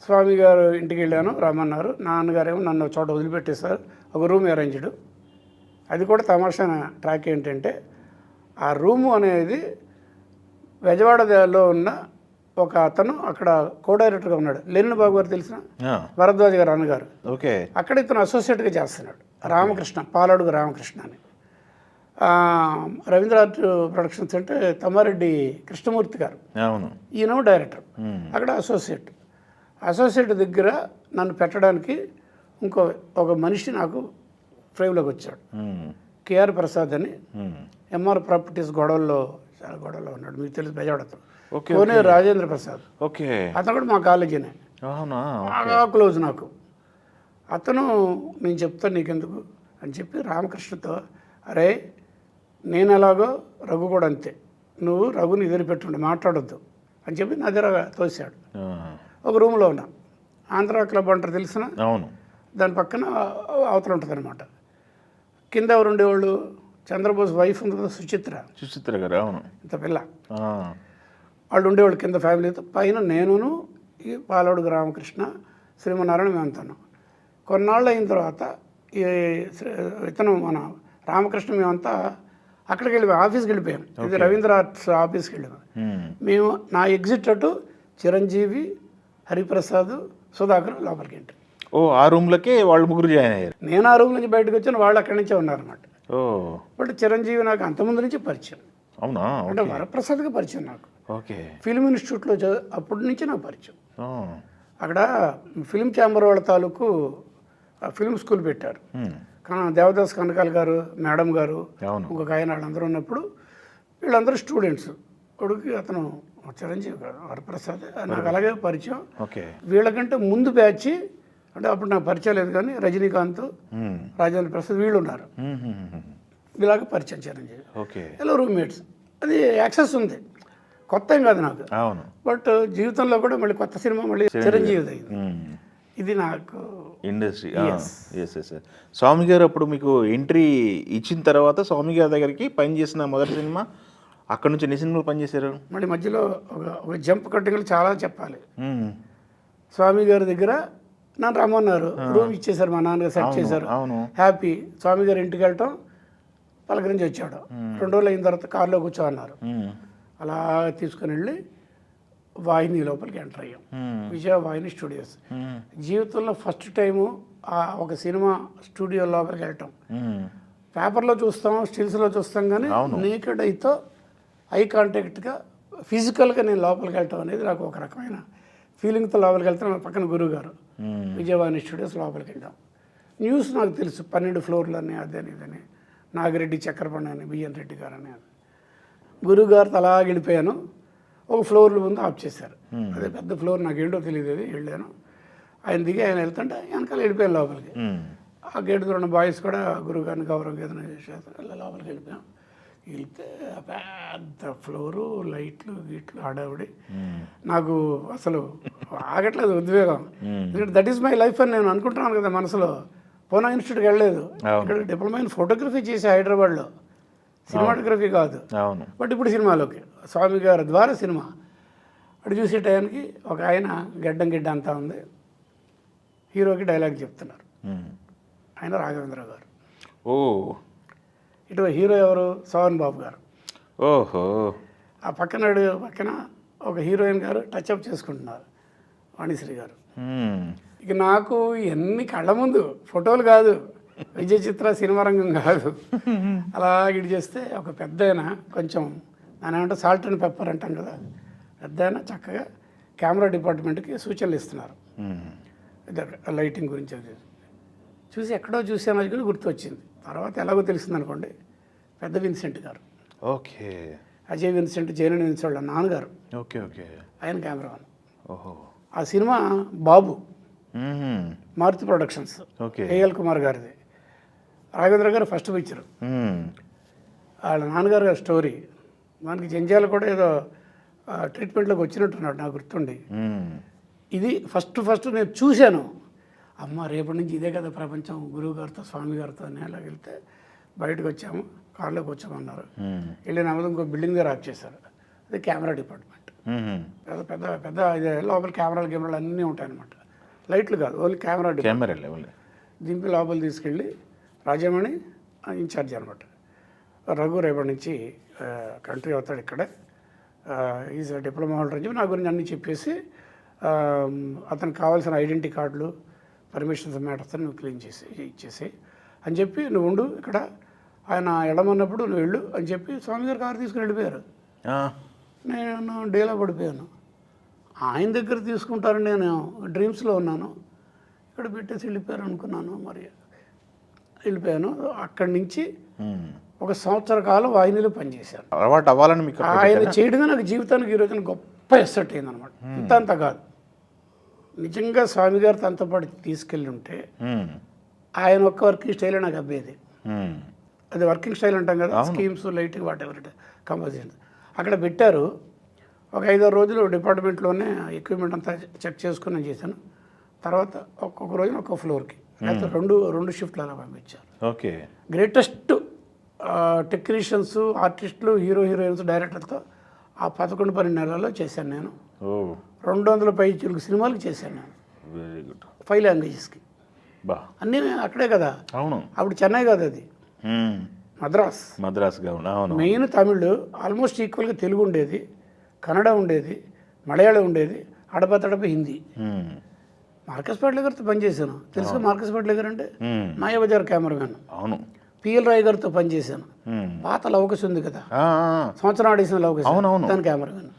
స్వామి గారు ఇంటికి వెళ్ళాను, రమ్మన్నారు. నాన్నగారేమో నన్ను ఒక చోట వదిలిపెట్టేశారు, ఒక రూమ్ అరేంజ్డ్. అది కూడా తమాషా ట్రాక్ ఏంటంటే, ఆ రూము అనేది బెజవాడలో ఉన్న ఒక అతను అక్కడ కో డైరెక్టర్గా ఉన్నాడు. లెనిన్ బాబు గారు తెలిసిన భరద్వాజ్ గారు అన్నగారు. ఓకే. అక్కడ ఇతను అసోసియేట్గా చేస్తున్నాడు. రామకృష్ణ, పాలాడుగు రామకృష్ణ అని. రవీంద్ర ఆర్ట్ ప్రొడక్షన్స్ అంటే తమ్మారెడ్డి కృష్ణమూర్తి గారు, అవును, ఈయన డైరెక్టర్. అక్కడ అసోసియేట్ దగ్గర నన్ను పెట్టడానికి ఒక మనిషి నాకు ఫ్రేమ్లోకి వచ్చాడు. కేఆర్ ప్రసాద్ అని, ఎంఆర్ ప్రాపర్టీస్ చాలా గొడవల్లో ఉన్నాడు, మీకు తెలుసు, బెజవాడతో. కోనే రాజేంద్ర ప్రసాద్, ఓకే, అతను కూడా మా కాలేజీనే, బాగా క్లోజ్ నాకు. అతను నేను చెప్తాను నీకెందుకు అని చెప్పి రామకృష్ణతో, అరే నేను ఎలాగో రఘు కూడా అంతే, నువ్వు రఘుని ఎదురుపెట్టుండి మాట్లాడొద్దు అని చెప్పి నా దగ్గర తోసాడు. ఒక రూమ్లో ఉన్నా, ఆంధ్ర క్లబ్ అంటారు తెలిసిన, అవును, దాని పక్కన అవతల ఉంటుంది అనమాట. కింద ఎవరు ఉండేవాళ్ళు, చంద్రబోస్ వైఫ్ ఉంది కదా, సుచిత్ర గారు, అవును, ఇంత పిల్ల, వాళ్ళు ఉండేవాళ్ళు కింద ఫ్యామిలీతో. పైన నేనును ఈ పాలడుగు రామకృష్ణ, శ్రీమన్నారాయణ మేమంతాను. కొన్నాళ్ళు అయిన తర్వాత ఇతను మన రామకృష్ణ మేమంతా అక్కడికి వెళ్ళిపోయాం, ఆఫీస్కి వెళ్ళిపోయాం. ఇది రవీంద్ర ఆర్ట్స్ ఆఫీస్కి వెళ్ళాము మేము. నా ఎగ్జిట్ అటు చిరంజీవి, హరిప్రసాద్, సుధాకర్ లోపలికి ఎంట్రీ. ఆ రూమ్లకి వాళ్ళు ముగ్గురు జాయిన్ అయ్యారు. నేను ఆ రూమ్ నుంచి బయటకు వచ్చాను, వాళ్ళు అక్కడి నుంచే ఉన్నారన్నమాట. బట్ చిరంజీవి నాకు అంతకుముందు నుంచి పరిచయం. అవునా? అంటే వరప్రసాద్గా పరిచయం నాకు. ఓకే. ఫిల్మ్ ఇన్స్టిట్యూట్లో అప్పటి నుంచి నాకు పరిచయం. అక్కడ ఫిల్మ్ ఛాంబర్ వాళ్ళ తాలూకు ఫిల్మ్ స్కూల్ పెట్టారు. దేవదాస్ కనకాల్ గారు, మేడం గారు, ఇంకొక ఆయన, వాళ్ళందరూ ఉన్నప్పుడు వీళ్ళందరూ స్టూడెంట్స్. కొడుకు అతను చిరంజీవి గారు, వరప్రసాద్, నాకు అలాగే పరిచయం. వీళ్ళకంటే ముందు బ్యాచ్ అంటే అప్పుడు నాకు పరిచయం లేదు, కానీ రజనీకాంత్, రాజేంద్ర ప్రసాద్ వీళ్ళు ఉన్నారు. ఇలాగ పరిచయం చిరంజీవి. ఇలా రూమ్మేట్స్. అది యాక్సెస్ ఉంది, కొత్త ఏం కాదు నాకు. బట్ జీవితంలో కూడా మళ్ళీ కొత్త సినిమా మళ్ళీ చిరంజీవి అయింది. ఇది నాకు ఇండస్ట్రీ. స్వామి గారు అప్పుడు మీకు ఎంట్రీ ఇచ్చిన తర్వాత స్వామి గారి దగ్గరికి పనిచేసిన మొదటి సినిమా, అక్కడ నుంచి ఎన్ని సినిమాలు పనిచేశారు? మళ్ళీ మధ్యలో ఒక జంప్ కట్టింగ్లు చాలా చెప్పాలి. స్వామి గారి దగ్గర నన్ను రమ్మన్నారు, రూమ్ ఇచ్చేసారు, మా నాన్నగారు సెట్ చేశారు. హ్యాపీ. స్వామి గారు ఇంటికి వెళ్ళటం, పలకరించి వచ్చాడు. 2 రోజులు అయిన తర్వాత కారులో కూర్చోన్నారు. అలా తీసుకుని వెళ్ళి వాహిని లోపలికి ఎంటర్ అయ్యాం, విజయ వాహిని స్టూడియోస్. జీవితంలో ఫస్ట్ టైము ఒక సినిమా స్టూడియో లోపలికి వెళ్ళటం. పేపర్లో చూస్తాం, స్టిల్స్లో చూస్తాం, కానీ నేకెడ్ అయితే ఐ కాంటాక్ట్గా ఫిజికల్గా నేను లోపలికి వెళ్ళటం అనేది నాకు ఒక రకమైన ఫీలింగ్తో లోపలికి వెళ్తాను. మా పక్కన గురువు గారు, విజయవాణి స్టూడియోస్ లోపలికి వెళ్ళాం. న్యూస్ నాకు తెలుసు, 12 ఫ్లోర్లని, అదని ఇదని, నాగిరెడ్డి చక్రపాణి అని, బిఎన్ రెడ్డి గారు అని. గురువుగారితో అలా వెళ్ళిపోయాను. ఒక ఫ్లోర్ల ముందు ఆఫ్ చేశారు, అదే పెద్ద ఫ్లోర్, నాకు ఏంటో తెలియదు. అది వెళ్ళాను, ఆయన దిగి ఆయన వెళ్తుంటే వెనకాల వెళ్ళిపోయాను లోపలికి. ఆ గేట్ దూరం బాయ్స్ కూడా గురువుగారిని గౌరవం ఏదైనా చేశారు. అలా లోపలికి వెళ్ళిపోయాం. వెళ్తే పెద్ద ఫ్లోరు, లైట్లు గీట్లు, హడావిడి. నాకు అసలు ఆగట్లేదు ఉద్వేగం. ఎందుకంటే దట్ ఈస్ మై లైఫ్ అని నేను అనుకుంటున్నాను కదా మనసులో. పూనా ఇన్స్టిట్యూట్కి వెళ్ళలేదు, ఇక్కడ డిప్లొమా ఇన్ ఫోటోగ్రఫీ చేసి హైదరాబాద్లో, సినిమాటోగ్రఫీ కాదు. బట్ ఇప్పుడు సినిమాలోకి స్వామి గారి ద్వారా సినిమా. అటు చూసే టైంకి ఒక ఆయన గిడ్డ అంతా ఉంది, హీరోకి డైలాగ్ చెప్తున్నారు. ఆయన రాఘవేంద్ర గారు. ఇటు హీరో ఎవరు, సోహన్ బాబు గారు. ఆ పక్కన ఒక హీరోయిన్ గారు టచ్అప్ చేసుకుంటున్నారు, వాణిశ్రీ గారు. ఇక నాకు ఎన్ని కళ్ళ ముందు ఫోటోలు కాదు, విజయ చిత్ర సినిమా రంగం కాదు. అలా ఇటు చేస్తే ఒక పెద్ద ఆయన, కొంచెం దాని ఏమంటే సాల్ట్ అండ్ పెప్పర్ అంటాం కదా, పెద్ద ఆయన చక్కగా కెమెరా డిపార్ట్మెంట్కి సూచనలు ఇస్తున్నారు, లైటింగ్ గురించి. అది చూసి ఎక్కడో చూసాను, అది కూడా గుర్తొచ్చింది. తర్వాత ఎలాగో తెలిసింది అనుకోండి, పెద్ద విన్సెంట్ గారు. అజయ్ విన్సెంట్, జైనన్ విన్సెంట్ వాళ్ళ నాన్నగారు. ఆయన కెమెరామెన్. ఆ సినిమా బాబు, మారుతి ప్రొడక్షన్స్, ఏఎల్ కుమార్ గారిది. రాఘవేంద్ర గారు ఫస్ట్ పిక్చర్, వాళ్ళ నాన్నగారు గారి స్టోరీ. మనకి జంజాలు కూడా ఏదో ట్రీట్మెంట్లోకి వచ్చినట్టున్నాడు నాకు గుర్తుండి. ఇది ఫస్ట్ నేను చూశాను. అమ్మ రేపటి నుంచి ఇదే కదా ప్రపంచం, గురువు గారితో, స్వామి గారితో అని. అలా వెళ్తే బయటకు వచ్చాము, కారులోకి వచ్చామన్నారు. వెళ్ళిన ఇంకో బిల్డింగ్ దగ్గర ఆఫ్ చేశారు, అది కెమెరా డిపార్ట్మెంట్. పెద్ద పెద్ద పెద్ద ఇది లోపల కెమెరాలు అన్నీ ఉంటాయన్నమాట. లైట్లు కాదు, ఓన్లీ కెమెరా కెమెరా లెవెల్. దింపి లోపల తీసుకెళ్ళి రాజామణి ఇన్ఛార్జ్ అనమాట. రఘు రేపటి నుంచి కంట్రీ అవుతాడు ఇక్కడే, ఈజ్ డిప్లొమా హోల్డర్ అని చెప్పి నా గురించి అన్నీ చెప్పేసి అతనికి కావాల్సిన ఐడెంటిటీ కార్డులు, పర్మిషన్స్ మ్యాటర్స్ నువ్వు క్లీన్ చేసి ఇచ్చేసి అని చెప్పి నువ్వు ఉండు ఇక్కడ, ఆయన ఎడమన్నప్పుడు నువ్వు వెళ్ళు అని చెప్పి స్వామి గారు కారు తీసుకుని వెళ్ళిపోయారు. నేను డేలా పడిపోయాను. ఆయన దగ్గర తీసుకుంటారని నేను డ్రీమ్స్లో ఉన్నాను, ఇక్కడ పెట్టేసి వెళ్ళిపోయారు అనుకున్నాను. మరి వెళ్ళిపోయాను. అక్కడి నుంచి ఒక సంవత్సర కాలం వాహినిలో పనిచేశాను. అలవాటు అవ్వాలని మీకు ఆయన చేయడమే నాకు జీవితానికి ఈరోజు గొప్ప ఎస్సెట్ అయిందనమాట. ఇంత అంత కాదు, నిజంగా స్వామి గారు తనతో పాటు తీసుకెళ్ళి ఉంటే ఆయన ఒక్క వర్కింగ్ స్టైల్ నాకు అబ్బేది. అది వర్కింగ్ స్టైల్ అంటాం కదా, schemes, lighting, what ever composition అక్కడ పెట్టారు. ఒక 5-6 రోజులు డిపార్ట్మెంట్లోనే ఎక్విప్మెంట్ అంతా చెక్ చేసుకుని నేను చేశాను. తర్వాత ఒక్కొక్క రోజున ఒక్కొక్క ఫ్లోర్కి, అయితే రెండు షిఫ్ట్లు అలా పంపించారు. ఓకే. గ్రేటెస్ట్ టెక్నీషియన్స్, ఆర్టిస్టులు, హీరోయిన్స్, డైరెక్టర్తో ఆ 11-12 నెలల్లో చేశాను నేను. 200 పై చిలుకు సినిమాలకు చేశాను నేను. Very good. 5 లాంగ్వేజెస్కి. అన్నీ అక్కడే కదా. అవును. అప్పుడు చెన్నై కాదు, అది మద్రాస్గా ఉంది. అవును. మెయిన్ తమిళ్ ఆల్మోస్ట్ ఈక్వల్గా తెలుగు ఉండేది, కన్నడ ఉండేది, మలయాళం ఉండేది, అడప హిందీ. మార్కస్ పాట్లే గారితో పనిచేశాను. తెలుసుగా మార్కస్ పాట్లే గారు అంటే మాయాబజార్ కెమెరామెన్. అవును. పిఎల్ రాయ్ గారితో పనిచేశాను. పాత లవకస్ ఉంది కదా, సంవత్సరం ఆడేసిన లవకస్, దాని కెమెరామెన్.